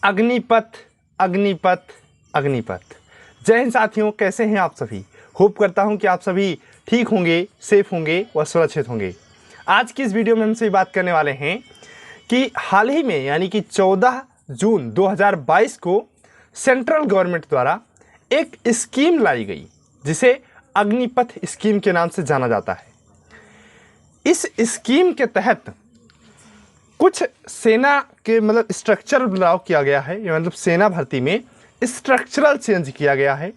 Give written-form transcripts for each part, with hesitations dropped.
अग्निपथ अग्निपथ अग्निपथ। जय हिंद साथियों, कैसे हैं आप सभी। होप करता हूं कि आप सभी ठीक होंगे, सेफ होंगे व सुरक्षित होंगे। आज की इस वीडियो में हमसे बात करने वाले हैं कि हाल ही में यानी कि 14 जून 2022 को सेंट्रल गवर्नमेंट द्वारा एक स्कीम लाई गई जिसे अग्निपथ स्कीम के नाम से जाना जाता है। इस स्कीम के तहत कुछ सेना के स्ट्रक्चर बदलाव किया गया है, सेना भर्ती में स्ट्रक्चरल चेंज किया गया है।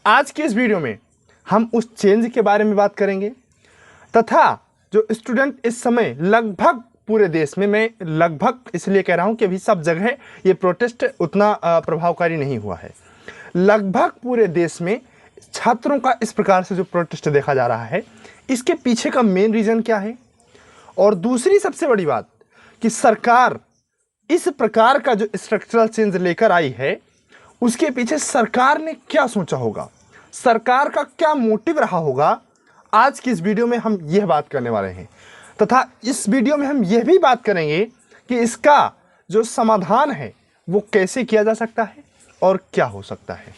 आज के इस वीडियो में हम उस चेंज के बारे में बात करेंगे तथा जो स्टूडेंट इस समय लगभग पूरे देश में, मैं लगभग इसलिए कह रहा हूं कि अभी सब जगह ये प्रोटेस्ट उतना प्रभावकारी नहीं हुआ है। लगभग पूरे देश में छात्रों का इस प्रकार से जो प्रोटेस्ट देखा जा रहा है, इसके पीछे का मेन रीजन क्या है। और दूसरी सबसे बड़ी बात कि सरकार इस प्रकार का जो स्ट्रक्चरल चेंज लेकर आई है, उसके पीछे सरकार ने क्या सोचा होगा, सरकार का क्या मोटिव रहा होगा। आज की इस वीडियो में हम यह बात करने वाले हैं तथा इस वीडियो में हम यह भी बात करेंगे कि इसका जो समाधान है वो कैसे किया जा सकता है और क्या हो सकता है।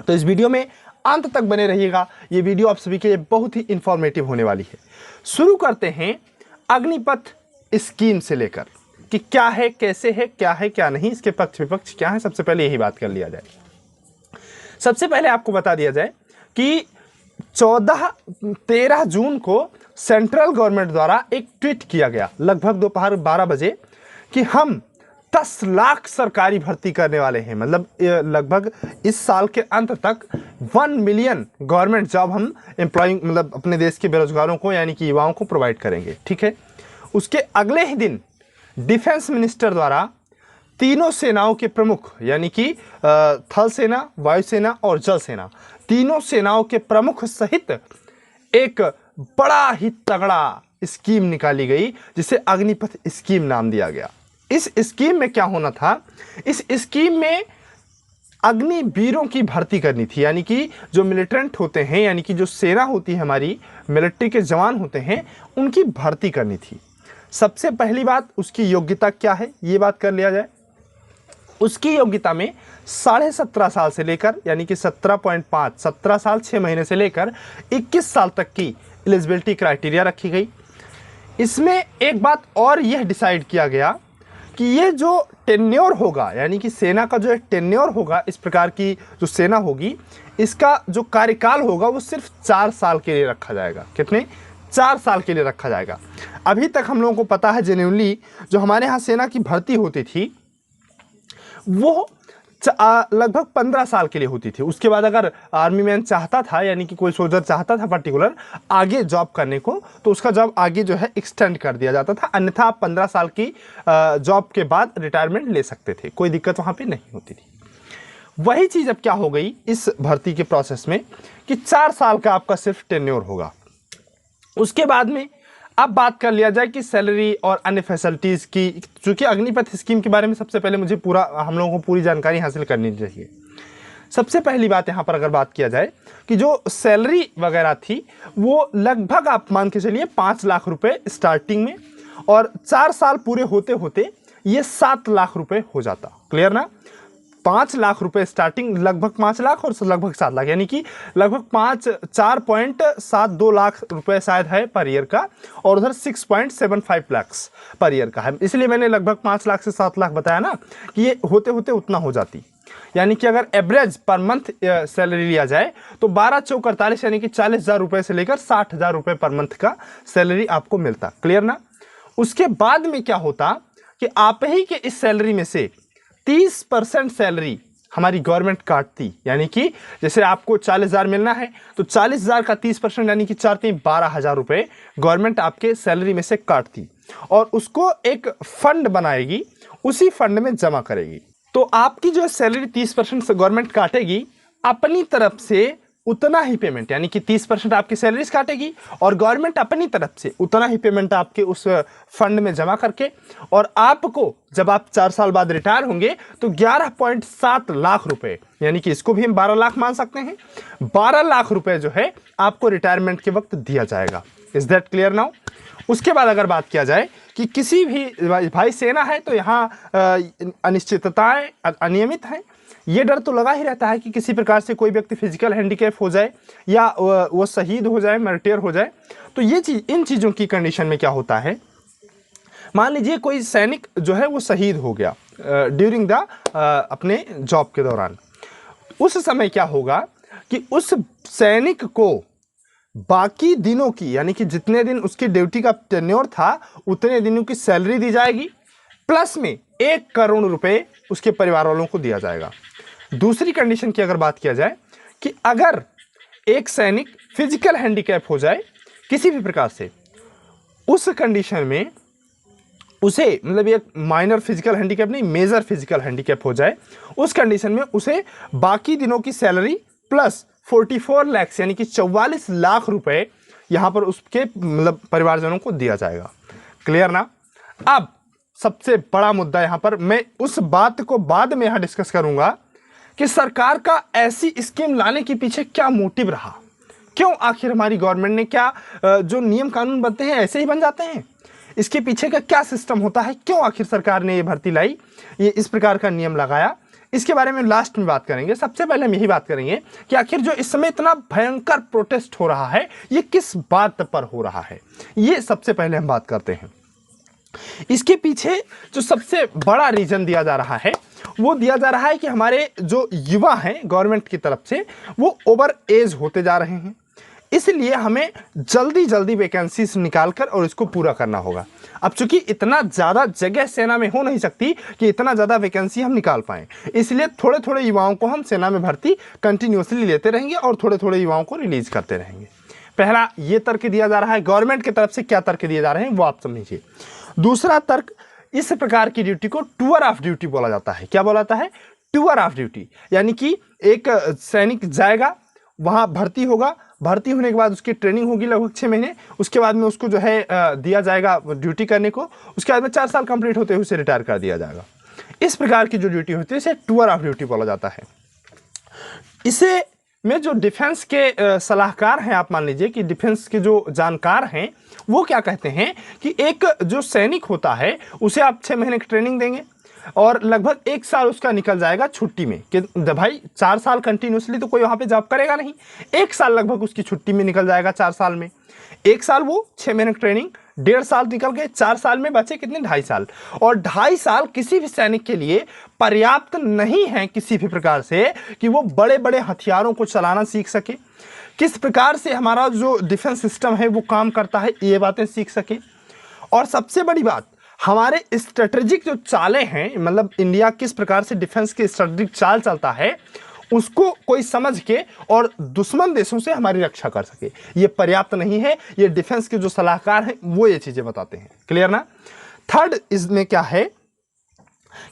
तो इस वीडियो में अंत तक बने रहिएगा। ये वीडियो आप सभी के लिए बहुत ही इंफॉर्मेटिव होने वाली है। शुरू करते हैं अग्निपथ स्कीम से लेकर कि क्या है, कैसे है, क्या है, क्या नहीं, इसके पक्ष विपक्ष क्या है। सबसे पहले यही बात कर लिया जाए। सबसे पहले आपको बता दिया जाए कि 13 जून को सेंट्रल गवर्नमेंट द्वारा एक ट्वीट किया गया लगभग दोपहर 12 बजे कि हम 10 लाख सरकारी भर्ती करने वाले हैं। लगभग इस साल के अंत तक 1 मिलियन गवर्नमेंट जॉब हम एम्प्लॉइंग अपने देश के बेरोजगारों को यानी कि युवाओं को प्रोवाइड करेंगे। ठीक है। उसके अगले ही दिन डिफेंस मिनिस्टर द्वारा तीनों सेनाओं के प्रमुख यानी कि थल सेना, वायुसेना और जल सेना, तीनों सेनाओं के प्रमुख सहित एक बड़ा ही तगड़ा स्कीम निकाली गई जिसे अग्निपथ स्कीम नाम दिया गया। इस स्कीम में क्या होना था, इस स्कीम में अग्निवीरों की भर्ती करनी थी, यानी कि जो मिलिटेंट होते हैं, यानी कि जो सेना होती है हमारी, मिलिट्री के जवान होते हैं, उनकी भर्ती करनी थी। सबसे पहली बात, उसकी योग्यता क्या है ये बात कर लिया जाए। उसकी योग्यता में 17.5 साल से लेकर यानी कि 17.5 17 साल 6 महीने से लेकर 21 साल तक की एलिजिबिलिटी क्राइटेरिया रखी गई। इसमें एक बात और यह डिसाइड किया गया कि ये जो टेन्योर होगा यानी कि सेना का जो टेन्योर होगा, इस प्रकार की जो सेना होगी, इसका जो कार्यकाल होगा वो सिर्फ 4 साल के लिए रखा जाएगा। कितने? 4 साल के लिए रखा जाएगा। अभी तक हम लोगों को पता है जेन्युइनली जो हमारे यहाँ सेना की भर्ती होती थी वो लगभग 15 साल के लिए होती थी। उसके बाद अगर आर्मी मैन चाहता था यानी कि कोई सोल्जर चाहता था पर्टिकुलर आगे जॉब करने को, तो उसका जॉब आगे जो है एक्सटेंड कर दिया जाता था, अन्यथा आप 15 साल की जॉब के बाद रिटायरमेंट ले सकते थे, कोई दिक्कत वहाँ पे नहीं होती थी। वही चीज़ अब क्या हो गई इस भर्ती के प्रोसेस में कि 4 साल का आपका सिर्फ टेन्योर होगा। उसके बाद में अब बात कर लिया जाए कि सैलरी और अन्य फैसिलिटीज़ की, चूँकि अग्निपथ स्कीम के बारे में सबसे पहले मुझे हम लोगों को पूरी जानकारी हासिल करनी चाहिए। सबसे पहली बात यहाँ पर अगर बात किया जाए कि जो सैलरी वगैरह थी वो लगभग आप मान के चलिए 5 लाख रुपए स्टार्टिंग में, और 4 साल पूरे होते होते ये 7 लाख रुपए हो जाता। क्लियर ना? 5 लाख रुपए स्टार्टिंग, लगभग 5 लाख और लगभग 7 लाख, यानी कि लगभग 4.72 लाख रुपए शायद है पर ईयर का, और उधर 6.75 लाख पर ईयर का है। इसलिए मैंने लगभग 5 लाख से 7 लाख बताया ना कि ये होते होते उतना हो जाती। यानी कि अगर एवरेज पर मंथ सैलरी लिया जाए तो 12 चौक 48 यानी कि 40,000 रुपए से लेकर 60,000 रुपए पर मंथ का सैलरी आपको मिलता। क्लियर ना? उसके बाद में क्या होता कि आप ही के इस सैलरी में से 30% सैलरी हमारी गवर्नमेंट काटती, यानी कि जैसे आपको 40,000 मिलना है तो 40,000 का 30% यानी कि 12,000 रुपए गवर्नमेंट आपके सैलरी में से काटती और उसको एक फंड बनाएगी, उसी फंड में जमा करेगी। तो आपकी जो सैलरी 30% गवर्नमेंट काटेगी, अपनी तरफ से उतना ही पेमेंट, यानी कि 30% आपकी सैलरीज काटेगी और गवर्नमेंट अपनी तरफ से उतना ही पेमेंट आपके उस फंड में जमा करके, और आपको जब आप 4 साल बाद रिटायर होंगे तो 11.7 लाख रुपए, यानी कि इसको भी हम 12 लाख मान सकते हैं, 12 लाख रुपए जो है आपको रिटायरमेंट के वक्त दिया जाएगा। Is that clear now? उसके बाद अगर बात किया जाए कि किसी भी भाई सेना है तो यहाँ अनिश्चितताएं अनियमित हैं, ये डर तो लगा ही रहता है कि किसी प्रकार से कोई व्यक्ति फिजिकल हैंडीकैप हो जाए या वो शहीद हो जाए, मर्टियर हो जाए। तो ये चीज़, इन चीज़ों की कंडीशन में क्या होता है, मान लीजिए कोई सैनिक जो है वो शहीद हो गया ड्यूरिंग द अपने जॉब के दौरान, उस समय क्या होगा कि उस सैनिक को बाकी दिनों की, यानी कि जितने दिन उसकी ड्यूटी का टेन्योर था उतने दिनों की सैलरी दी जाएगी, प्लस में 1 करोड़ रुपए उसके परिवार वालों को दिया जाएगा। दूसरी कंडीशन की अगर बात किया जाए कि अगर एक सैनिक फिजिकल हैंडीकैप हो जाए किसी भी प्रकार से, उस कंडीशन में उसे, मतलब ये माइनर फिजिकल हैंडीकैप नहीं, मेजर फिजिकल हैंडीकैप हो जाए, उस कंडीशन में उसे बाकी दिनों की सैलरी प्लस 44 लाख यानी कि 44 लाख रुपए यहां पर उसके मतलब परिवारजनों को दिया जाएगा। क्लियर ना? अब सबसे बड़ा मुद्दा यहां पर, मैं उस बात को बाद में यहां डिस्कस करूंगा कि सरकार का ऐसी स्कीम लाने के पीछे क्या मोटिव रहा, क्यों आखिर हमारी गवर्नमेंट ने, क्या जो नियम कानून बनते हैं ऐसे ही बन जाते हैं, इसके पीछे का क्या सिस्टम होता है, क्यों आखिर सरकार ने ये भर्ती लाई, ये इस प्रकार का नियम लगाया, इसके बारे में लास्ट में बात करेंगे। सबसे पहले हम यही बात करेंगे कि आखिर जो इस समय इतना भयंकर प्रोटेस्ट हो रहा है ये किस बात पर हो रहा है, ये सबसे पहले हम बात करते हैं। इसके पीछे जो सबसे बड़ा रीजन दिया जा रहा है वो दिया जा रहा है कि हमारे जो युवा हैं गवर्नमेंट की तरफ से वो ओवर एज होते जा रहे हैं, इसलिए हमें जल्दी जल्दी वैकेंसीज निकालकर और इसको पूरा करना होगा। अब चूंकि इतना ज़्यादा जगह सेना में हो नहीं सकती कि इतना ज़्यादा वैकेंसी हम निकाल पाएँ, इसलिए थोड़े थोड़े युवाओं को हम सेना में भर्ती कंटिन्यूसली लेते रहेंगे और थोड़े थोड़े युवाओं को रिलीज करते रहेंगे। पहला ये तर्क दिया जा रहा है, गवर्नमेंट की तरफ से क्या तर्क दिए जा रहे हैं वो आप समझिए। दूसरा तर्क, इस प्रकार की ड्यूटी को टूर ऑफ ड्यूटी बोला जाता है। क्या बोला जाता है? टूर ऑफ ड्यूटी, यानी कि एक सैनिक जाएगा, वहाँ भर्ती होगा, भर्ती होने के बाद उसकी ट्रेनिंग होगी लगभग 6 महीने, उसके बाद में उसको जो है दिया जाएगा ड्यूटी करने को, उसके बाद में 4 साल कंप्लीट होते हुए उसे रिटायर कर दिया जाएगा। इस प्रकार की जो ड्यूटी होती है इसे टूर ऑफ ड्यूटी बोला जाता है। इसे में जो डिफेंस के सलाहकार हैं, आप मान लीजिए कि डिफेंस के जो जानकार हैं वो क्या कहते हैं कि एक जो सैनिक होता है उसे आप 6 महीने की ट्रेनिंग देंगे और लगभग 1 साल उसका निकल जाएगा छुट्टी में, कि भाई 4 साल कंटिन्यूसली तो कोई वहाँ पे जॉब करेगा नहीं, 1 साल लगभग उसकी छुट्टी में निकल जाएगा 4 साल में। 1 साल वो 6 महीने की ट्रेनिंग, 1.5 साल निकल गए, 4 साल में बचे कितने? 2.5 साल। और 2.5 साल किसी भी सैनिक के लिए पर्याप्त नहीं है किसी भी प्रकार से कि वो बड़े बड़े हथियारों को चलाना सीख सके, किस प्रकार से हमारा जो डिफेंस सिस्टम है वो काम करता है, ये बातें सीख सके। और सबसे बड़ी बात, हमारे स्ट्रेटेजिक जो चालें हैं, मतलब इंडिया किस प्रकार से डिफेंस के स्ट्रेटेजिक चाल चलता है उसको कोई समझ के और दुश्मन देशों से हमारी रक्षा कर सके, ये पर्याप्त नहीं है। ये डिफेंस के जो सलाहकार हैं वो ये चीजें बताते हैं। क्लियर ना? थर्ड इसमें क्या है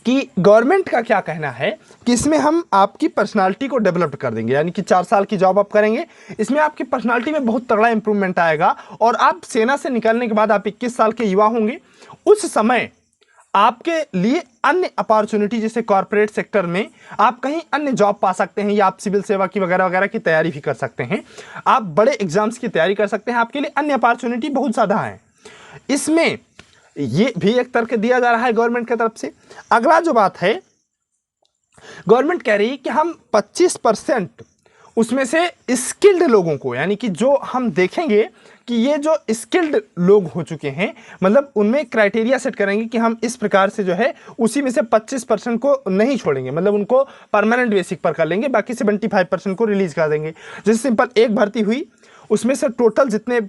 कि गवर्नमेंट का क्या कहना है कि इसमें हम आपकी पर्सनालिटी को डेवलप कर देंगे, यानी कि 4 साल की जॉब आप करेंगे, इसमें आपकी पर्सनालिटी में बहुत तगड़ा इंप्रूवमेंट आएगा और आप सेना से निकलने के बाद आप 21 साल के युवा होंगे, उस समय आपके लिए अन्य अपॉर्चुनिटी जैसे कॉर्पोरेट सेक्टर में आप कहीं अन्य जॉब पा सकते हैं, या आप सिविल सेवा की वगैरह वगैरह की तैयारी भी कर सकते हैं, आप बड़े एग्जाम्स की तैयारी कर सकते हैं, आपके लिए अन्य अपॉर्चुनिटी बहुत ज़्यादा है। इसमें ये भी एक तर्क दिया जा रहा है गवर्नमेंट की तरफ से। अगला जो बात है, गवर्नमेंट कह रही है कि हम 25% उसमें से स्किल्ड लोगों को, यानी कि जो हम देखेंगे कि ये जो स्किल्ड लोग हो चुके हैं, मतलब उनमें क्राइटेरिया सेट करेंगे कि हम इस प्रकार से जो है उसी में से 25% को नहीं छोड़ेंगे, मतलब उनको परमानेंट बेसिक पर कर लेंगे, बाकी 75% को रिलीज कर देंगे। जैसे सिंपल एक भर्ती हुई, उसमें से टोटल जितने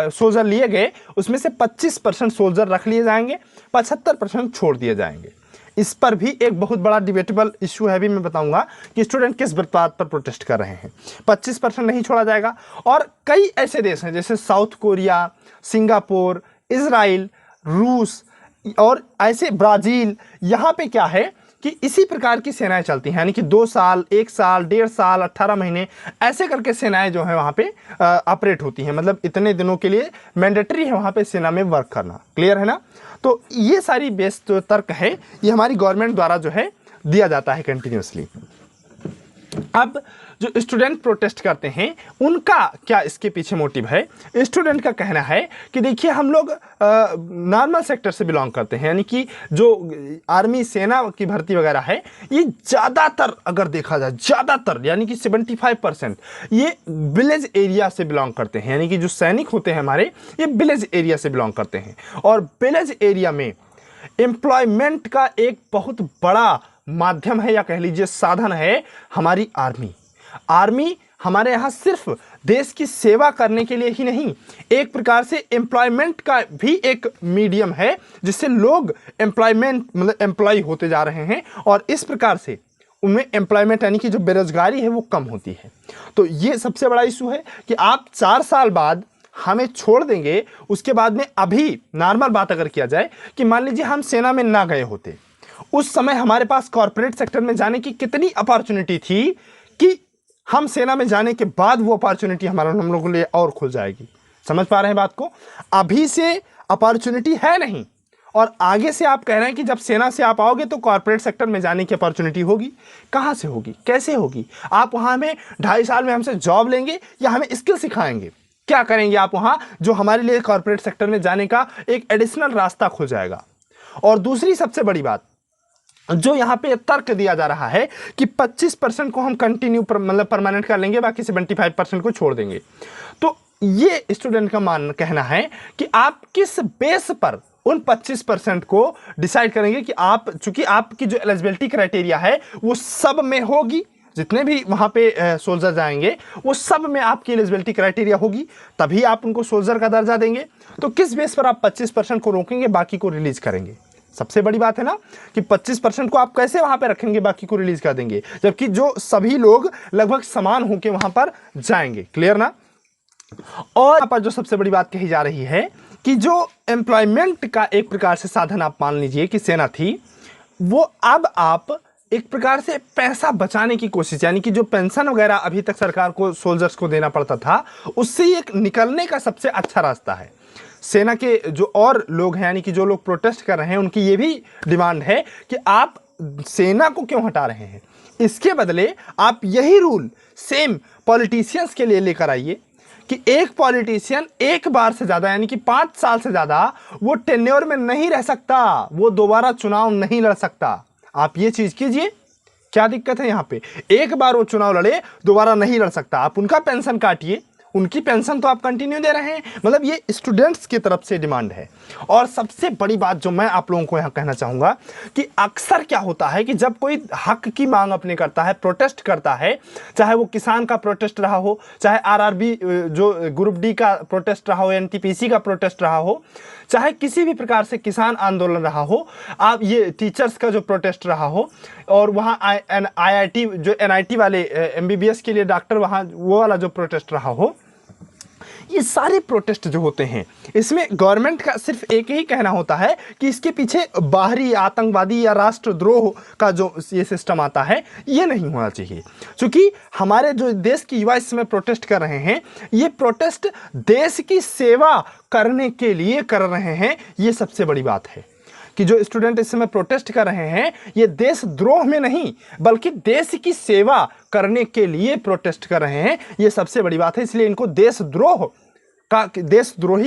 सोल्जर लिए गए उसमें से 25% सोल्जर रख लिए जाएंगे, 75% छोड़ दिए जाएंगे। इस पर भी एक बहुत बड़ा डिबेटेबल इशू है, भी मैं बताऊंगा कि स्टूडेंट किस बात पर प्रोटेस्ट कर रहे हैं। 25% नहीं छोड़ा जाएगा। और कई ऐसे देश हैं जैसे साउथ कोरिया, सिंगापुर, इजराइल, रूस और ऐसे ब्राज़ील, यहाँ पे क्या है कि इसी प्रकार की सेनाएं चलती हैं, यानी कि 2 साल, 1 साल, 1.5 साल, 18 महीने ऐसे करके सेनाएं जो है वहाँ पे ऑपरेट होती हैं, मतलब इतने दिनों के लिए मैंडेटरी है वहाँ पे सेना में वर्क करना। क्लियर है ना? तो ये सारी बेस जो तर्क है ये हमारी गवर्नमेंट द्वारा जो है दिया जाता है कंटिन्यूसली। अब जो स्टूडेंट प्रोटेस्ट करते हैं उनका क्या इसके पीछे मोटिव है। स्टूडेंट का कहना है कि देखिए हम लोग नॉर्मल सेक्टर से बिलोंग करते हैं, यानी कि जो आर्मी सेना की भर्ती वगैरह है ये ज़्यादातर अगर देखा जाए ज़्यादातर यानी कि 75% ये विलेज एरिया से बिलोंग करते हैं, यानी कि जो सैनिक होते हैं हमारे ये विलेज एरिया से बिलोंग करते हैं। और विलेज एरिया में एम्प्लॉयमेंट का एक बहुत बड़ा माध्यम है या कह लीजिए साधन है हमारी आर्मी। आर्मी हमारे यहाँ सिर्फ देश की सेवा करने के लिए ही नहीं, एक प्रकार से एम्प्लॉयमेंट का भी एक मीडियम है जिससे लोग एम्प्लॉयमेंट मतलब एम्प्लॉय होते जा रहे हैं और इस प्रकार से उनमें एम्प्लॉयमेंट यानी कि जो बेरोजगारी है वो कम होती है। तो ये सबसे बड़ा इशू है कि आप 4 साल बाद हमें छोड़ देंगे, उसके बाद में अभी नॉर्मल बात अगर किया जाए कि मान लीजिए हम सेना में ना गए होते, उस समय हमारे पास कॉर्पोरेट सेक्टर में जाने की कितनी अपॉर्चुनिटी थी कि हम सेना में जाने के बाद वो अपॉर्चुनिटी हम लोगों के लिए और खुल जाएगी। समझ पा रहे हैं बात को? अभी से अपॉर्चुनिटी है नहीं और आगे से आप कह रहे हैं कि जब सेना से आप आओगे तो कॉर्पोरेट सेक्टर में जाने की अपॉर्चुनिटी होगी। कहाँ से होगी, कैसे होगी? आप वहाँ हमें 2.5 साल में हमसे जॉब लेंगे या हमें स्किल सिखाएंगे? क्या करेंगे आप वहाँ जो हमारे लिए कॉर्पोरेट सेक्टर में जाने का एक एडिशनल रास्ता खुल जाएगा। और दूसरी सबसे बड़ी बात जो यहाँ पे तर्क दिया जा रहा है कि 25% को हम कंटिन्यू मतलब परमानेंट कर लेंगे, बाकी 75% को छोड़ देंगे। तो ये स्टूडेंट का कहना है कि आप किस बेस पर उन 25% को डिसाइड करेंगे कि आप, चूंकि आपकी जो एलिजिबिलिटी क्राइटेरिया है वो सब में होगी, जितने भी वहाँ पे सोल्जर जाएंगे वो सब में आपकी एलिजिबिलिटी क्राइटेरिया होगी, तभी आप उनको सोल्जर का दर्जा देंगे। तो किस बेस पर आप 25% को रोकेंगे, बाकी को रिलीज करेंगे? सबसे बड़ी बात है ना कि 25% को आप कैसे वहां पे रखेंगे, बाकी को रिलीज कर देंगे, जबकि जो सभी लोग लगभग समान होकर वहां पर जाएंगे। क्लियर ना? और यहाँ पर जो सबसे बड़ी बात कही जा रही है कि जो एम्प्लॉयमेंट का एक प्रकार से साधन आप मान लीजिए कि सेना थी, वो अब आप एक प्रकार से पैसा बचाने की कोशिश, यानी कि जो पेंशन वगैरह अभी तक सरकार को सोल्जर्स को देना पड़ता था उससे एक निकलने का सबसे अच्छा रास्ता है। सेना के जो और लोग हैं यानी कि जो लोग प्रोटेस्ट कर रहे हैं उनकी ये भी डिमांड है कि आप सेना को क्यों हटा रहे हैं, इसके बदले आप यही रूल सेम पॉलिटिशियंस के लिए लेकर आइए कि एक पॉलिटिशियन एक बार से ज़्यादा यानी कि 5 साल से ज़्यादा वो टेन्योर में नहीं रह सकता, वो दोबारा चुनाव नहीं लड़ सकता। आप ये चीज़ कीजिए, क्या दिक्कत है यहाँ पे? एक बार वो चुनाव लड़े दोबारा नहीं लड़ सकता, आप उनका पेंशन काटिए, उनकी पेंशन तो आप कंटिन्यू दे रहे हैं। मतलब ये स्टूडेंट्स की तरफ से डिमांड है। और सबसे बड़ी बात जो मैं आप लोगों को यहाँ कहना चाहूँगा कि अक्सर क्या होता है कि जब कोई हक की मांग अपने करता है, प्रोटेस्ट करता है, चाहे वो किसान का प्रोटेस्ट रहा हो, चाहे आरआरबी जो ग्रुप डी का प्रोटेस्ट रहा हो, एनटीपीसी का प्रोटेस्ट रहा हो, चाहे किसी भी प्रकार से किसान आंदोलन रहा हो, आप ये टीचर्स का जो प्रोटेस्ट रहा हो, और वहाँ आईआईटी जो एनआईटी वाले एमबीबीएस के लिए डॉक्टर वहाँ वो वाला जो प्रोटेस्ट रहा हो, ये सारे प्रोटेस्ट जो होते हैं इसमें गवर्नमेंट का सिर्फ एक ही कहना होता है कि इसके पीछे बाहरी आतंकवादी या राष्ट्रद्रोह का जो ये सिस्टम आता है ये नहीं होना चाहिए। क्योंकि हमारे जो देश की युवा इस समय प्रोटेस्ट कर रहे हैं, ये प्रोटेस्ट देश की सेवा करने के लिए कर रहे हैं। ये सबसे बड़ी बात है कि जो स्टूडेंट इस समय प्रोटेस्ट कर रहे हैं ये देशद्रोह में नहीं बल्कि देश की सेवा करने के लिए प्रोटेस्ट कर रहे हैं। ये सबसे बड़ी बात है, इसलिए इनको देशद्रोही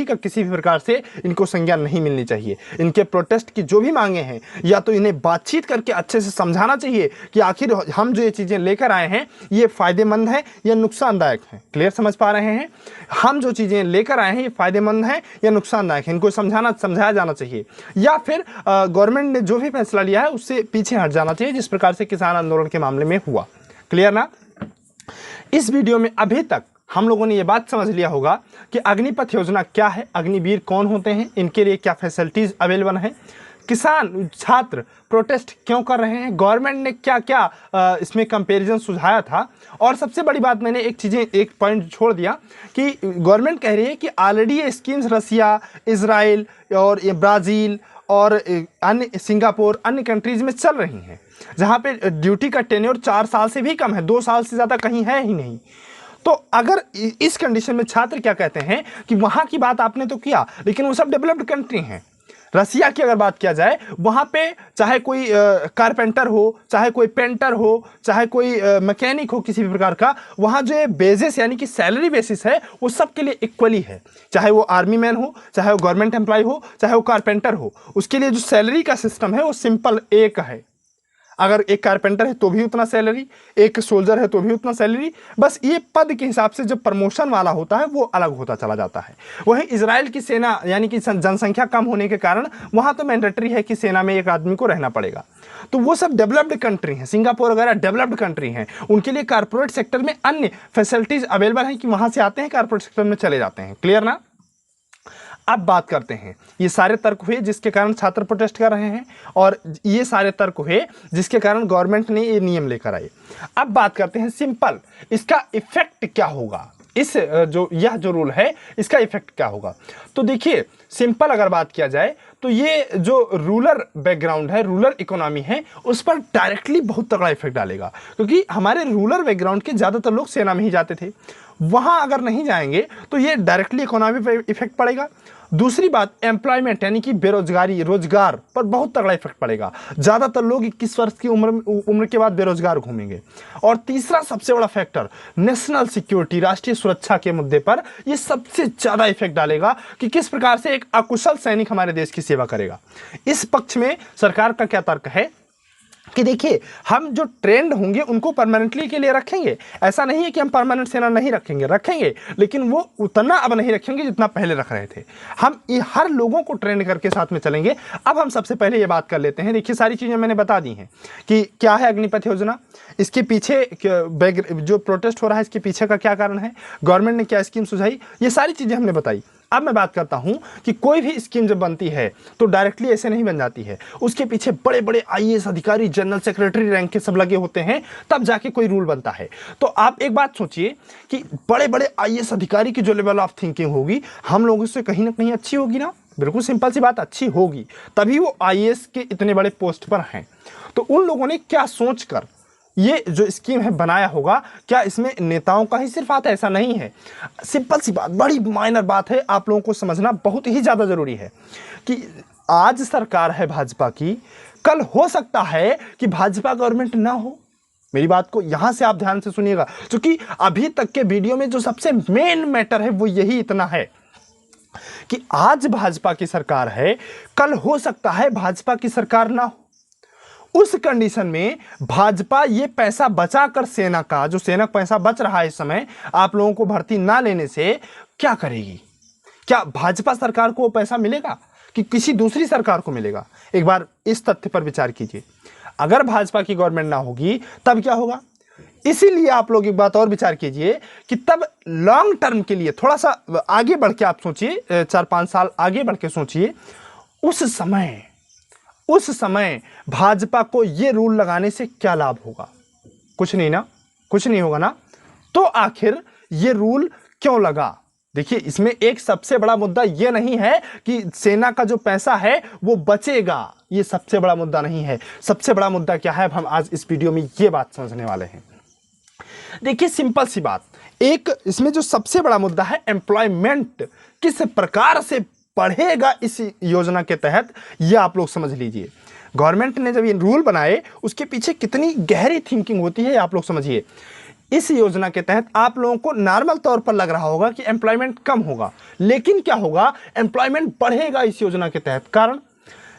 का किसी भी प्रकार से इनको संज्ञान नहीं मिलनी चाहिए। इनके प्रोटेस्ट की जो भी मांगे हैं या तो इन्हें बातचीत करके अच्छे से समझाना चाहिए कि आखिर हम जो ये चीज़ें लेकर आए हैं ये फ़ायदेमंद है या नुकसानदायक है। क्लियर समझ पा रहे हैं? हम जो चीज़ें लेकर आए हैं ये फ़ायदेमंद है या नुकसानदायक है, इनको समझाया जाना चाहिए। या फिर गवर्नमेंट ने जो भी फैसला लिया है उससे पीछे हट जाना चाहिए, जिस प्रकार से किसान आंदोलन के मामले में हुआ। क्लियर ना? इस वीडियो में अभी तक हम लोगों ने ये बात समझ लिया होगा कि अग्निपथ योजना क्या है, अग्निवीर कौन होते हैं, इनके लिए क्या फैसिलिटीज़ अवेलेबल हैं, किसान छात्र प्रोटेस्ट क्यों कर रहे हैं, गवर्नमेंट ने क्या क्या इसमें कंपैरिजन सुझाया था। और सबसे बड़ी बात मैंने एक पॉइंट छोड़ दिया कि गवर्नमेंट कह रही है कि ऑलरेडी ये स्कीम्स रसिया, इजराइल और ये ब्राज़ील और अन्य सिंगापुर अन्य कंट्रीज़ में चल रही हैं, जहाँ पे ड्यूटी का टेन्योर 4 साल से भी कम है, 2 साल से ज़्यादा कहीं है ही नहीं। तो अगर इस कंडीशन में छात्र क्या कहते हैं कि वहाँ की बात आपने तो किया लेकिन वो सब डेवलप्ड कंट्री हैं, रसिया की अगर बात किया जाए, वहां पे चाहे कोई कारपेंटर हो, चाहे कोई पेंटर हो, चाहे कोई मैकेनिक हो किसी भी प्रकार का, वहां जो बेसिस यानी कि सैलरी बेसिस है वो सबके लिए इक्वली है। चाहे वो आर्मी मैन हो, चाहे वो गवर्नमेंट एम्प्लॉय हो, चाहे वो कारपेंटर हो, उसके लिए जो सैलरी का सिस्टम है वो सिंपल एक है। अगर एक कारपेंटर है तो भी उतना सैलरी, एक सोल्जर है तो भी उतना सैलरी, बस ये पद के हिसाब से जब प्रमोशन वाला होता है वो अलग होता चला जाता है। वहीं इजराइल की सेना यानी कि जनसंख्या कम होने के कारण वहां तो मैंडेटरी है कि सेना में एक आदमी को रहना पड़ेगा। तो वो सब डेवलप्ड कंट्री हैं, सिंगापुर वगैरह डेवलप्ड कंट्री हैं, उनके लिए कारपोरेट सेक्टर में अन्य फैसिलिटीज अवेलेबल हैं कि वहां से आते हैं कारपोरेट सेक्टर में चले जाते हैं। क्लियर ना? अब बात करते हैं, ये सारे तर्क हुए जिसके कारण छात्र प्रोटेस्ट कर रहे हैं, और ये सारे तर्क हुए जिसके कारण गवर्नमेंट ने ये नियम लेकर आए। अब बात करते हैं सिंपल, इसका इफेक्ट क्या होगा, इस यह जो रूल है इसका इफेक्ट क्या होगा। तो देखिए सिंपल अगर बात किया जाए तो ये जो रूरल बैकग्राउंड है, रूरल इकोनॉमी है, उस पर डायरेक्टली बहुत तगड़ा इफेक्ट डालेगा, क्योंकि हमारे रूरल बैकग्राउंड के ज़्यादातर लोग सेना में ही जाते थे। वहाँ अगर नहीं जाएंगे तो ये डायरेक्टली इकोनॉमी पर इफेक्ट पड़ेगा। दूसरी बात, एम्प्लॉयमेंट यानी कि बेरोजगारी, रोजगार पर बहुत तगड़ा इफेक्ट पड़ेगा। ज़्यादातर लोग 21 वर्ष की उम्र के बाद बेरोजगार घूमेंगे। और तीसरा सबसे बड़ा फैक्टर, नेशनल सिक्योरिटी, राष्ट्रीय सुरक्षा के मुद्दे पर यह सबसे ज़्यादा इफेक्ट डालेगा कि किस प्रकार से एक अकुशल सैनिक हमारे देश की सेवा करेगा। इस पक्ष में सरकार का क्या तर्क है कि देखिए हम जो ट्रेंड होंगे उनको परमानेंटली के लिए रखेंगे। ऐसा नहीं है कि हम परमानेंट सेना नहीं रखेंगे, रखेंगे, लेकिन वो उतना अब नहीं रखेंगे जितना पहले रख रहे थे। हम ये हर लोगों को ट्रेंड करके साथ में चलेंगे। अब हम सबसे पहले ये बात कर लेते हैं। देखिए सारी चीज़ें मैंने बता दी हैं कि क्या है अग्निपथ योजना, इसके पीछे जो प्रोटेस्ट हो रहा है इसके पीछे का क्या कारण है, गवर्नमेंट ने क्या स्कीम सुझाई, ये सारी चीज़ें हमने बताई। अब मैं बात करता हूं कि कोई भी स्कीम जब बनती है तो डायरेक्टली ऐसे नहीं बन जाती है, उसके पीछे बड़े बड़े आईएएस अधिकारी, जनरल सेक्रेटरी रैंक के सब लगे होते हैं, तब जाके कोई रूल बनता है। तो आप एक बात सोचिए कि बड़े बड़े आईएएस अधिकारी की जो लेवल ऑफ थिंकिंग होगी हम लोगों से कहीं ना कहीं अच्छी होगी ना, बिल्कुल सिंपल सी बात, अच्छी होगी, तभी वो आईएएस के इतने बड़े पोस्ट पर हैं। तो उन लोगों ने क्या सोचकर ये जो स्कीम है बनाया होगा, क्या इसमें नेताओं का ही सिर्फ हाथ है? ऐसा नहीं है। सिंपल सी बात, बड़ी माइनर बात है, आप लोगों को समझना बहुत ही ज़्यादा ज़रूरी है कि आज सरकार है भाजपा की, कल हो सकता है कि भाजपा गवर्नमेंट ना हो। मेरी बात को यहां से आप ध्यान से सुनिएगा, क्योंकि अभी तक के वीडियो में जो सबसे मेन मैटर है वो यही इतना है कि आज भाजपा की सरकार है, कल हो सकता है भाजपा की सरकार ना हो। उस कंडीशन में भाजपा ये पैसा बचाकर, सेना का जो सेना पैसा बच रहा है इस समय आप लोगों को भर्ती ना लेने से क्या करेगी? क्या भाजपा सरकार को वो पैसा मिलेगा कि किसी दूसरी सरकार को मिलेगा? एक बार इस तथ्य पर विचार कीजिए। अगर भाजपा की गवर्नमेंट ना होगी तब क्या होगा? इसीलिए आप लोग एक बात और विचार कीजिए कि तब लॉन्ग टर्म के लिए थोड़ा सा आगे बढ़ के आप सोचिए, 4-5 साल आगे बढ़ के सोचिए, उस समय भाजपा को यह रूल लगाने से क्या लाभ होगा? कुछ नहीं ना, कुछ नहीं होगा ना। तो आखिर यह रूल क्यों लगा? देखिए इसमें एक सबसे बड़ा मुद्दा यह नहीं है कि सेना का जो पैसा है वो बचेगा, यह सबसे बड़ा मुद्दा नहीं है। सबसे बड़ा मुद्दा क्या है, अब हम आज इस वीडियो में यह बात समझने वाले हैं। देखिए सिंपल सी बात, एक इसमें जो सबसे बड़ा मुद्दा है एम्प्लॉयमेंट किस प्रकार से बढ़ेगा इस योजना के तहत, यह आप लोग समझ लीजिए। गवर्नमेंट ने जब ये रूल बनाए उसके पीछे कितनी गहरी थिंकिंग होती है आप लोग समझिए। इस योजना के तहत आप लोगों को नॉर्मल तौर पर लग रहा होगा कि एम्प्लॉयमेंट कम होगा, लेकिन क्या होगा, एम्प्लॉयमेंट बढ़ेगा इस योजना के तहत। कारण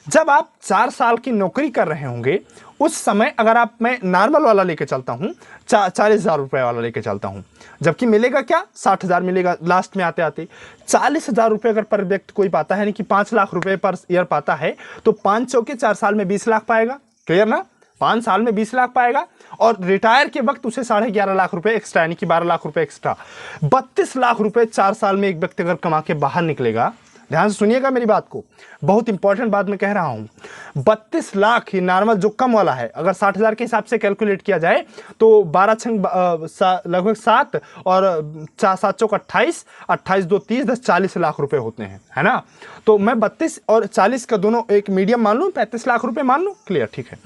जब आप 4 साल की नौकरी कर रहे होंगे उस समय, अगर आप, मैं नॉर्मल वाला लेके चलता हूं, 40,000 रुपये वाला लेके चलता हूं, जबकि मिलेगा क्या, 60,000 मिलेगा लास्ट में आते आते। 40,000 रुपये अगर पर व्यक्ति कोई पाता है, यानी कि 5 लाख रुपए पर ईयर पाता है, तो 500 के 4 साल में 20 लाख पाएगा। क्लियर ना? 5 साल में 20 लाख पाएगा और रिटायर के वक्त उसे 11.5 लाख रुपए एक्स्ट्रा, यानी कि 12 लाख रुपए एक्स्ट्रा। 32 लाख रुपए 4 साल में एक व्यक्ति अगर कमा के बाहर निकलेगा, ध्यान से सुनिएगा मेरी बात को, बहुत इंपॉर्टेंट बात मैं कह रहा हूं। 32 लाख ही नॉर्मल जो कम वाला है, अगर 60,000 के हिसाब से कैलकुलेट किया जाए तो 12 लगभग 7 और 7 चौक 28, 28 2 30, 10 40 लाख रुपए होते हैं, है ना। तो मैं 32 और 40 का दोनों एक मीडियम मान लूँ, 35 लाख रुपए मान लूँ। क्लियर, ठीक है।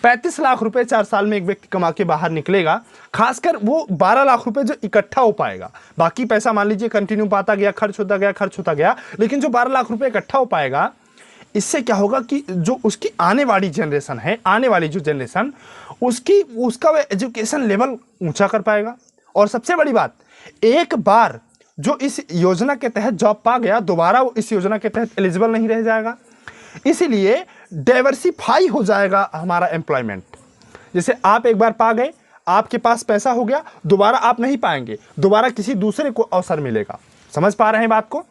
35 लाख रुपए 4 साल में एक व्यक्ति कमा के बाहर निकलेगा। खासकर वो 12 लाख रुपए जो इकट्ठा हो पाएगा, बाकी पैसा मान लीजिए कंटिन्यू पाता गया, खर्च होता गया, लेकिन जो 12 लाख रुपए इकट्ठा हो पाएगा, इससे क्या होगा कि जो उसकी आने वाली जनरेशन है, आने वाली जो जनरेशन उसका वह एजुकेशन लेवल ऊंचा कर पाएगा। और सबसे बड़ी बात, एक बार जो इस योजना के तहत जॉब पा गया, दोबारा वो इस योजना के तहत एलिजिबल नहीं रह जाएगा। इसीलिए डाइवर्सिफाई हो जाएगा हमारा एम्प्लॉयमेंट। जैसे आप एक बार पा गए, आपके पास पैसा हो गया, दोबारा आप नहीं पाएंगे, दोबारा किसी दूसरे को अवसर मिलेगा। समझ पा रहे हैं बात को?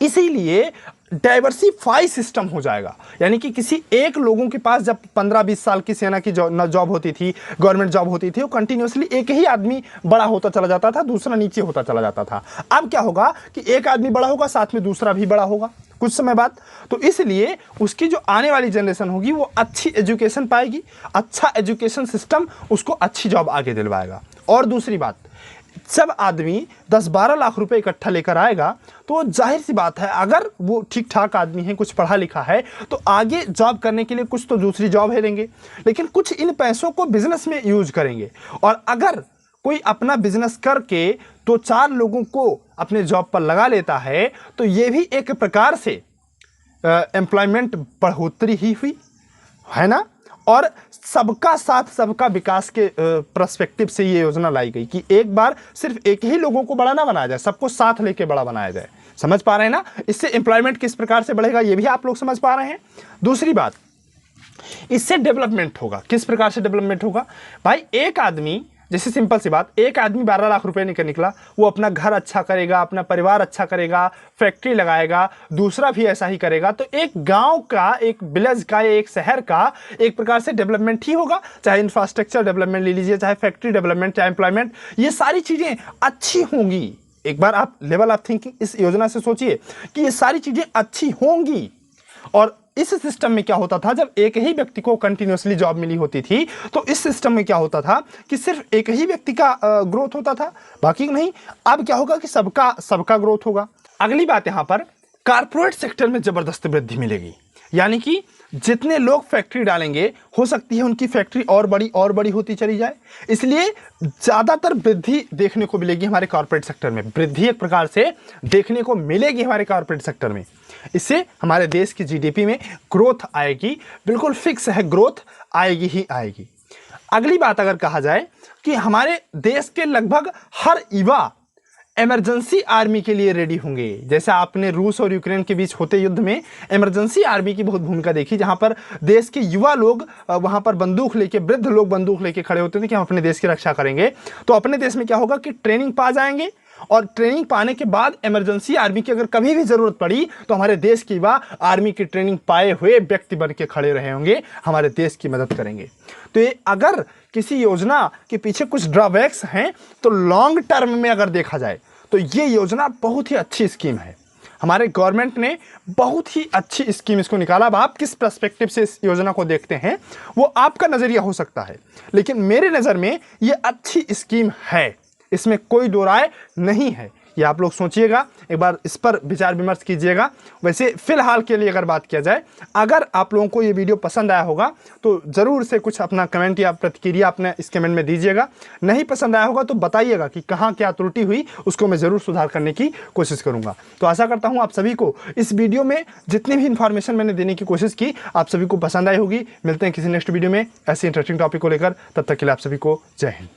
इसीलिए डाइवर्सिफाई सिस्टम हो जाएगा, यानी कि किसी एक लोगों के पास जब 15-20 साल की सेना की जॉब होती थी, गवर्नमेंट जॉब होती थी, वो कंटिन्यूसली एक ही आदमी बड़ा होता चला जाता था, दूसरा नीचे होता चला जाता था। अब क्या होगा कि एक आदमी बड़ा होगा, साथ में दूसरा भी बड़ा होगा कुछ समय बाद। तो इसलिए उसकी जो आने वाली जनरेशन होगी वो अच्छी एजुकेशन पाएगी, अच्छा एजुकेशन सिस्टम उसको अच्छी जॉब आगे दिलवाएगा। और दूसरी बात, जब आदमी 10-12 लाख रुपए इकट्ठा लेकर आएगा तो जाहिर सी बात है, अगर वो ठीक ठाक आदमी है, कुछ पढ़ा लिखा है, तो आगे जॉब करने के लिए कुछ तो दूसरी जॉब है लेंगे, लेकिन कुछ इन पैसों को बिजनेस में यूज करेंगे। और अगर कोई अपना बिजनेस करके तो 4 लोगों को अपने जॉब पर लगा लेता है, तो ये भी एक प्रकार से एम्प्लॉयमेंट बढ़ोतरी ही हुई, है ना। और सबका साथ सबका विकास के पर्सपेक्टिव से ये योजना लाई गई कि एक बार सिर्फ एक ही लोगों को बड़ा ना बनाया जाए, सबको साथ लेके बड़ा बनाया जाए। समझ पा रहे हैं ना? इससे एम्प्लॉयमेंट किस प्रकार से बढ़ेगा ये भी आप लोग समझ पा रहे हैं। दूसरी बात, इससे डेवलपमेंट होगा। किस प्रकार से डेवलपमेंट होगा भाई? एक आदमी, जैसे सिंपल सी बात, एक आदमी 12 लाख रुपए लेकर निकला, वो अपना घर अच्छा करेगा, अपना परिवार अच्छा करेगा, फैक्ट्री लगाएगा, दूसरा भी ऐसा ही करेगा, तो एक गांव का, एक विलेज का, एक शहर का एक प्रकार से डेवलपमेंट ही होगा। चाहे इंफ्रास्ट्रक्चर डेवलपमेंट ले लीजिए, चाहे फैक्ट्री डेवलपमेंट, चाहे एम्प्लॉयमेंट, ये सारी चीजें अच्छी होंगी। एक बार आप लेवल ऑफ थिंकिंग इस योजना से सोचिए कि ये सारी चीजें अच्छी होंगी। और इस सिस्टम में क्या होता था, जब एक ही व्यक्ति को कंटिन्यूअसली जॉब मिली होती थी, तो इस सिस्टम में क्या होता था कि सिर्फ एक ही व्यक्ति का ग्रोथ होता था, बाकी नहीं। अब क्या होगा कि सबका ग्रोथ होगा। अगली बात, यहां पर कारपोरेट सेक्टर में जबरदस्त वृद्धि मिलेगी, यानी कि जितने लोग फैक्ट्री डालेंगे, हो सकती है उनकी फैक्ट्री और बड़ी होती चली जाए, इसलिए ज्यादातर वृद्धि देखने को मिलेगी हमारे कॉर्पोरेट सेक्टर में। वृद्धि एक प्रकार से देखने को मिलेगी हमारे कॉर्पोरेट सेक्टर में। इससे हमारे देश की जीडीपी में ग्रोथ आएगी, बिल्कुल फिक्स है, ग्रोथ आएगी ही आएगी। अगली बात अगर कहा जाए कि हमारे देश के लगभग हर युवा इमरजेंसी आर्मी के लिए रेडी होंगे। जैसे आपने रूस और यूक्रेन के बीच होते युद्ध में इमरजेंसी आर्मी की बहुत भूमिका देखी, जहां पर देश के युवा लोग वहां पर बंदूक लेके, वृद्ध लोग बंदूक लेके खड़े होते थे कि हम अपने देश की रक्षा करेंगे। तो अपने देश में क्या होगा कि ट्रेनिंग पा जाएंगे, और ट्रेनिंग पाने के बाद इमरजेंसी आर्मी की अगर कभी भी जरूरत पड़ी तो हमारे देश के युवा आर्मी की ट्रेनिंग पाए हुए व्यक्ति बन के खड़े रहे होंगे, हमारे देश की मदद करेंगे। तो ये अगर किसी योजना के पीछे कुछ ड्रॉबैक्स हैं, तो लॉन्ग टर्म में अगर देखा जाए तो ये योजना बहुत ही अच्छी स्कीम है। हमारे गवर्नमेंट ने बहुत ही अच्छी स्कीम इसको निकाला। अब आप किस पर्सपेक्टिव से इस योजना को देखते हैं वो आपका नजरिया हो सकता है, लेकिन मेरे नज़र में ये अच्छी स्कीम है, इसमें कोई दो राय नहीं है। ये आप लोग सोचिएगा, एक बार इस पर विचार विमर्श कीजिएगा। वैसे फिलहाल के लिए अगर बात किया जाए, अगर आप लोगों को ये वीडियो पसंद आया होगा तो ज़रूर से कुछ अपना कमेंट या प्रतिक्रिया अपने इस कमेंट में दीजिएगा। नहीं पसंद आया होगा तो बताइएगा कि कहाँ क्या त्रुटि हुई, उसको मैं ज़रूर सुधार करने की कोशिश करूँगा। तो आशा करता हूँ आप सभी को इस वीडियो में जितनी भी इन्फॉर्मेशन मैंने देने की कोशिश की आप सभी को पसंद आई होगी। मिलते हैं किसी नेक्स्ट वीडियो में ऐसे इंटरेस्टिंग टॉपिक को लेकर, तब तक के लिए आप सभी को जय हिंद।